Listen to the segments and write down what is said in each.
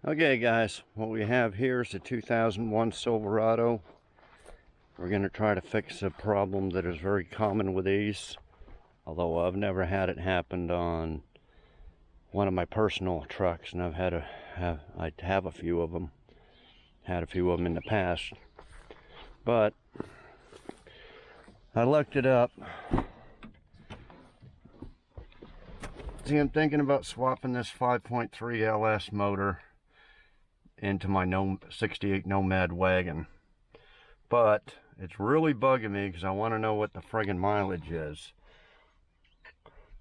Okay guys, what we have here is a 2001 Silverado. We're going to try to fix a problem that is very common with these, although I've never had it happen on one of my personal trucks, and I have a few of them. Had a few of them in the past, but I looked it up. See, I'm thinking about swapping this 5.3 LS motor into my 68 Nomad wagon, but it's really bugging me because I want to know what the friggin' mileage is.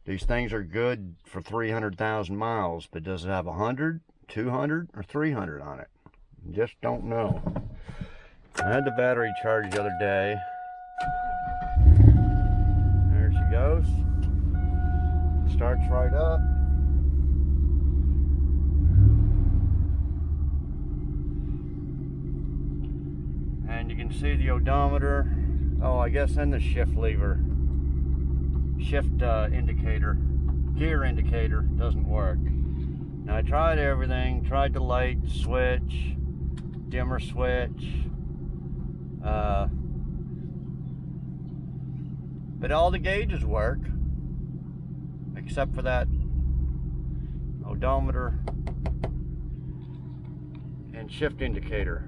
These things are good for 300,000 miles, but does it have 100, 200, or 300 on it? Just don't know. I had the battery charged the other day. There she goes. Starts right up. And you can see the odometer. Oh, I guess, and the shift lever. Shift indicator. Gear indicator doesn't work. Now I tried everything. Tried the light switch, dimmer switch. But all the gauges work. Except for that odometer and shift indicator.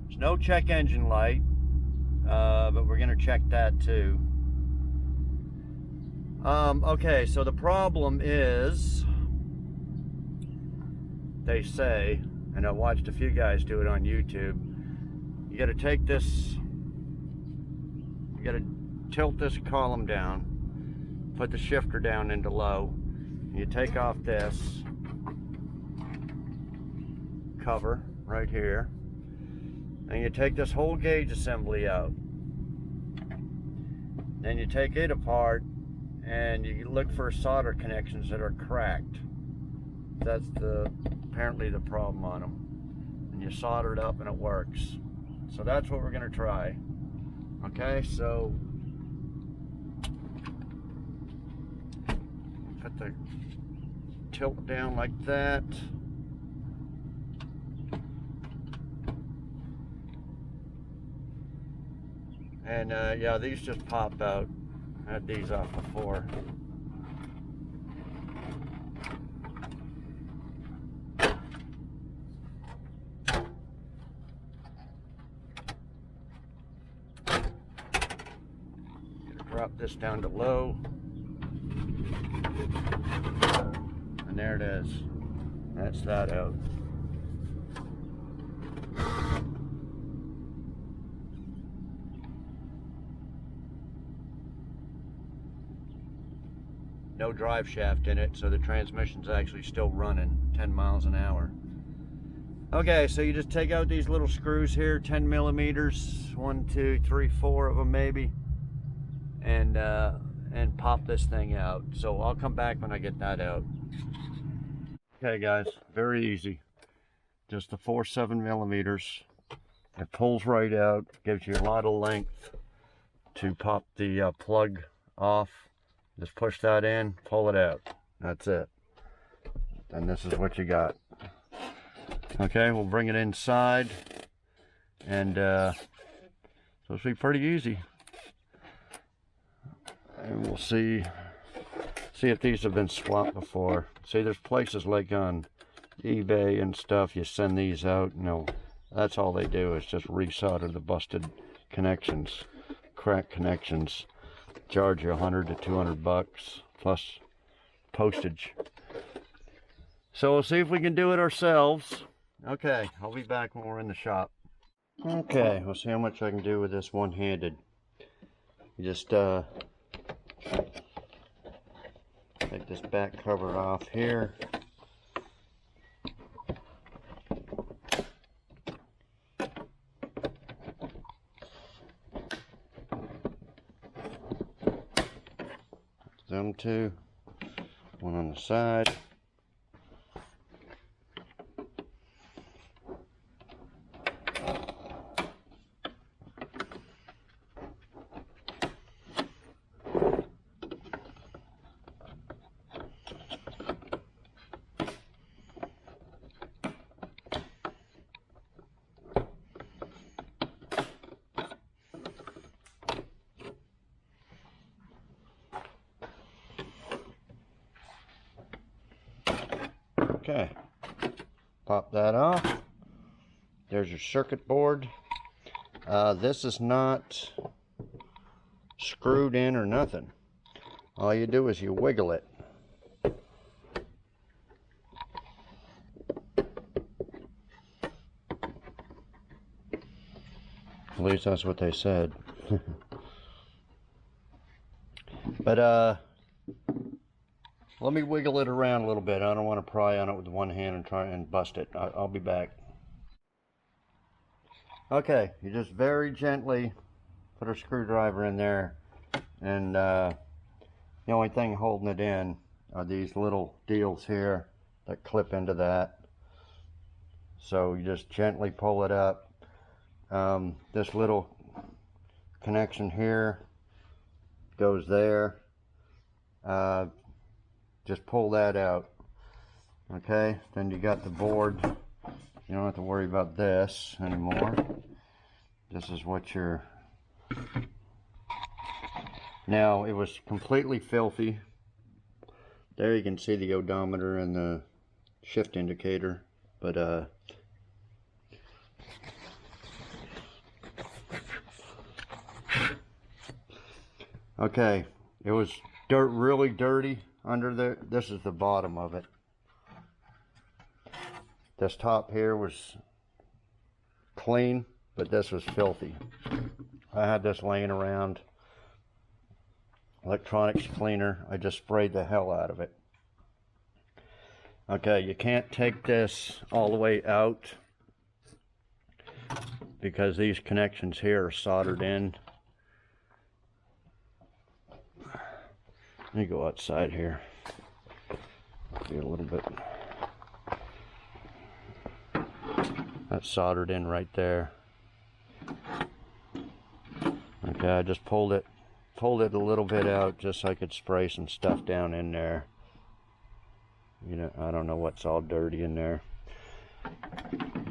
There's no check engine light, but we're going to check that too. Okay, so the problem is, they say, and I watched a few guys do it on YouTube, you got to take this, you got to tilt this column down, put the shifter down into low, and you take off this cover right here, and you take this whole gauge assembly out. Then you take it apart and you look for solder connections that are cracked. That's apparently the problem on them. And you solder it up and it works. So that's what we're going to try. Okay, so put the tilt down like that. And yeah, these just pop out. I had these off before. Drop this down to low. And there it is. That's that out. No drive shaft in it, so the transmission's actually still running 10 miles an hour. Okay, so you just take out these little screws here, 10 millimeters, 1, 2, 3, 4 of them maybe, and pop this thing out. So I'll come back when I get that out. Okay guys, very easy. Just the 4 7 millimeters. It pulls right out, gives you a lot of length to pop the plug off. Just push that in, pull it out. That's it. And this is what you got. Okay, we'll bring it inside. And so it's be pretty easy. And we'll see if these have been swapped before. See, there's places like on eBay and stuff, you send these out. No, that's all they do is just resolder the busted connections, cracked connections. Charge you 100 to 200 bucks plus postage. So we'll see if we can do it ourselves. Okay, I'll be back when we're in the shop. Okay, we'll see how much I can do with this one-handed. You just take this back cover off here. Them two, one on the side. Okay, pop that off. There's your circuit board. This is not screwed in or nothing. All you do is you wiggle it. At least that's what they said. But let me wiggle it around a little bit. I don't want to pry on it with one hand and try and bust it. I'll be back. Okay, you just very gently put a screwdriver in there, and the only thing holding it in are these little deals here that clip into that. So you just gently pull it up. This little connection here goes there. Just pull that out. Okay, then you got the board. You don't have to worry about this anymore. This is what you're... Now, it was completely filthy. There you can see the odometer and the shift indicator, but okay, it was really dirty under there. This is the bottom of it. This top here was clean, but this was filthy. I had this laying around. Electronics cleaner. I just sprayed the hell out of it. Okay, you can't take this all the way out because these connections here are soldered in. Let me go outside here. Be a little bit. That's soldered in right there. Okay, I just pulled it a little bit out just so I could spray some stuff down in there. You know, I don't know what's all dirty in there.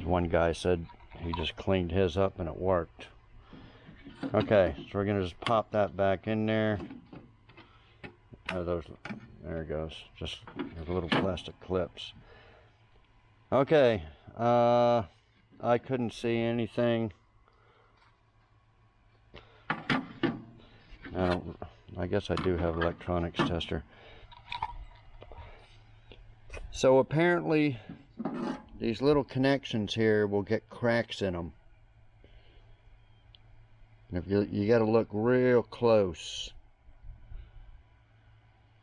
One guy said he just cleaned his up and it worked. Okay, so we're gonna just pop that back in there. There it goes. Just the little plastic clips. Okay, I couldn't see anything. I guess I do have electronics tester. So apparently these little connections here will get cracks in them. And if you got to look real close.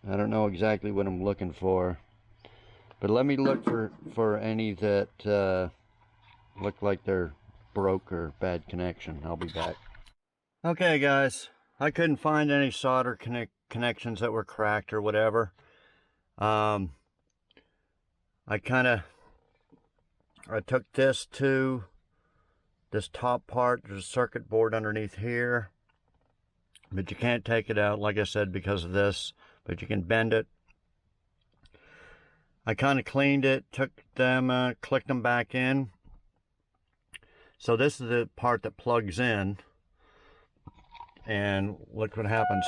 I don't know exactly what I'm looking for, but let me look for any that look like they're broke or bad connection. I'll be back. Okay guys, I couldn't find any solder connections that were cracked or whatever. I took this to this top part. There's a circuit board underneath here, but you can't take it out, like I said, because of this, but you can bend it. I kind of cleaned it, took them, clicked them back in. So this is the part that plugs in, and look what happens.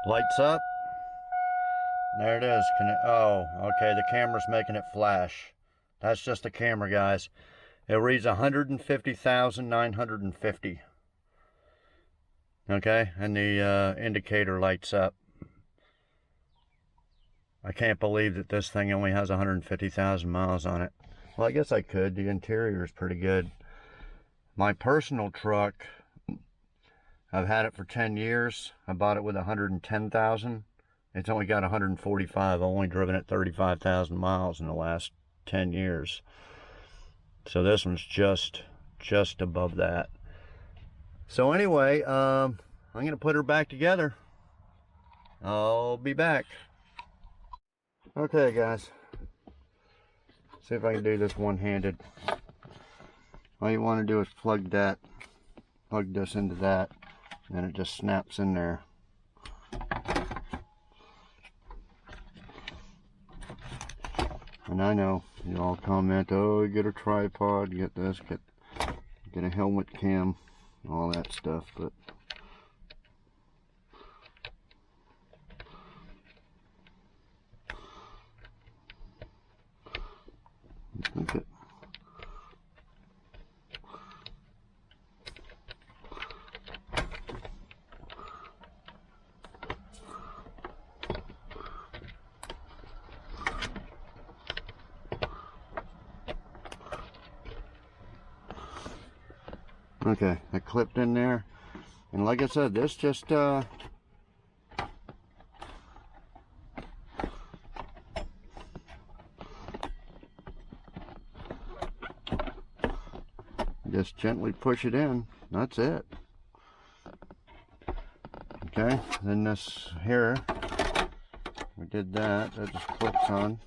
Lights up. There it is. Oh, okay, the camera's making it flash. That's just the camera, guys. It reads 150,950. Okay, and the indicator lights up. I can't believe that this thing only has 150,000 miles on it. Well, I guess I could. The interior is pretty good. My personal truck, I've had it for 10 years. I bought it with 110,000. It's only got 145. I've only driven it 35,000 miles in the last 10 years. So this one's just above that. So anyway, I'm going to put her back together. I'll be back. Okay, guys. See if I can do this one-handed. All you want to do is plug this into that, and it just snaps in there. And I know you all comment, oh, get a tripod, get this, get a helmet cam, all that stuff, but Okay, I clipped in there. And like I said, this just gently push it in. That's it. Okay, then this here, we did that. That just clips on.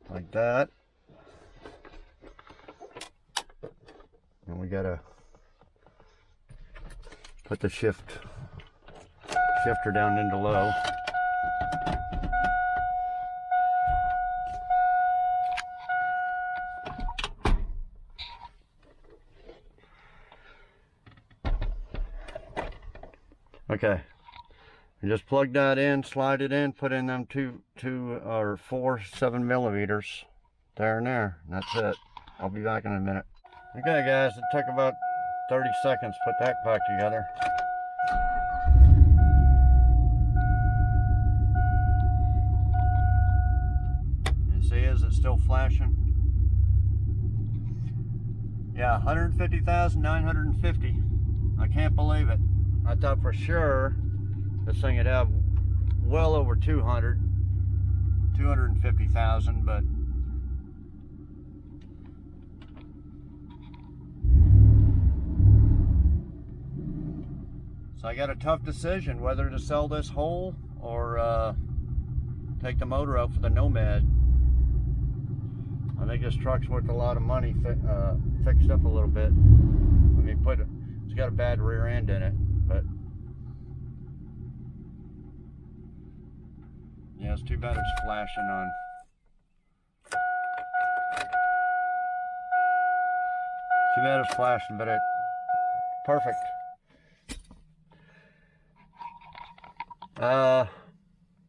Like that. And we gotta put the shifter down into low. Okay, you just plug that in, slide it in, put in them two or four 7mm there and there, and that's it. I'll be back in a minute. Okay guys, it took about 30 seconds to put that back together. You see, is it still flashing? Yeah, 150,950. I can't believe it. I thought for sure this thing would have well over 250,000, but so I got a tough decision whether to sell this whole or take the motor out for the Nomad. I think this truck's worth a lot of money, fixed up a little bit. I mean, it's got a bad rear end in it, but yeah, it's too bad it's flashing on. Too bad it's flashing, but it perfect. Well,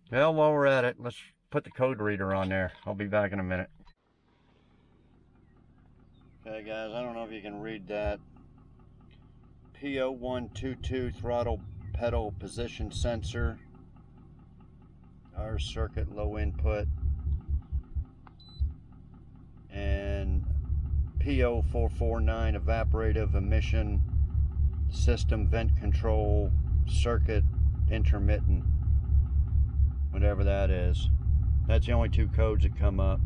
while we're at it, let's put the code reader on there. I'll be back in a minute. Okay guys, I don't know if you can read that. P0122 throttle pedal position sensor. R circuit low input. And P0449 evaporative emission system vent control circuit intermittent. Whatever that is. That's the only two codes that come up.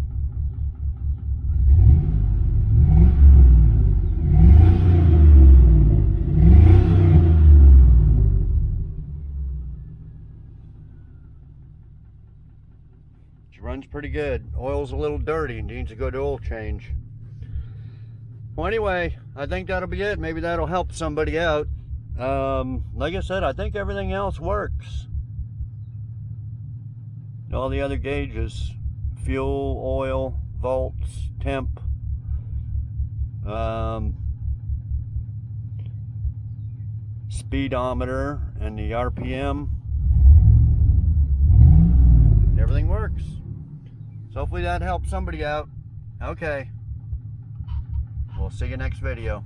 Runs pretty good. Oil's a little dirty, needs a good oil change. Well, anyway, I think that'll be it. Maybe that'll help somebody out. Like I said, I think everything else works. All the other gauges, fuel, oil, volts, temp, speedometer, and the RPM. Everything works. So hopefully that helps somebody out. Okay. We'll see you next video.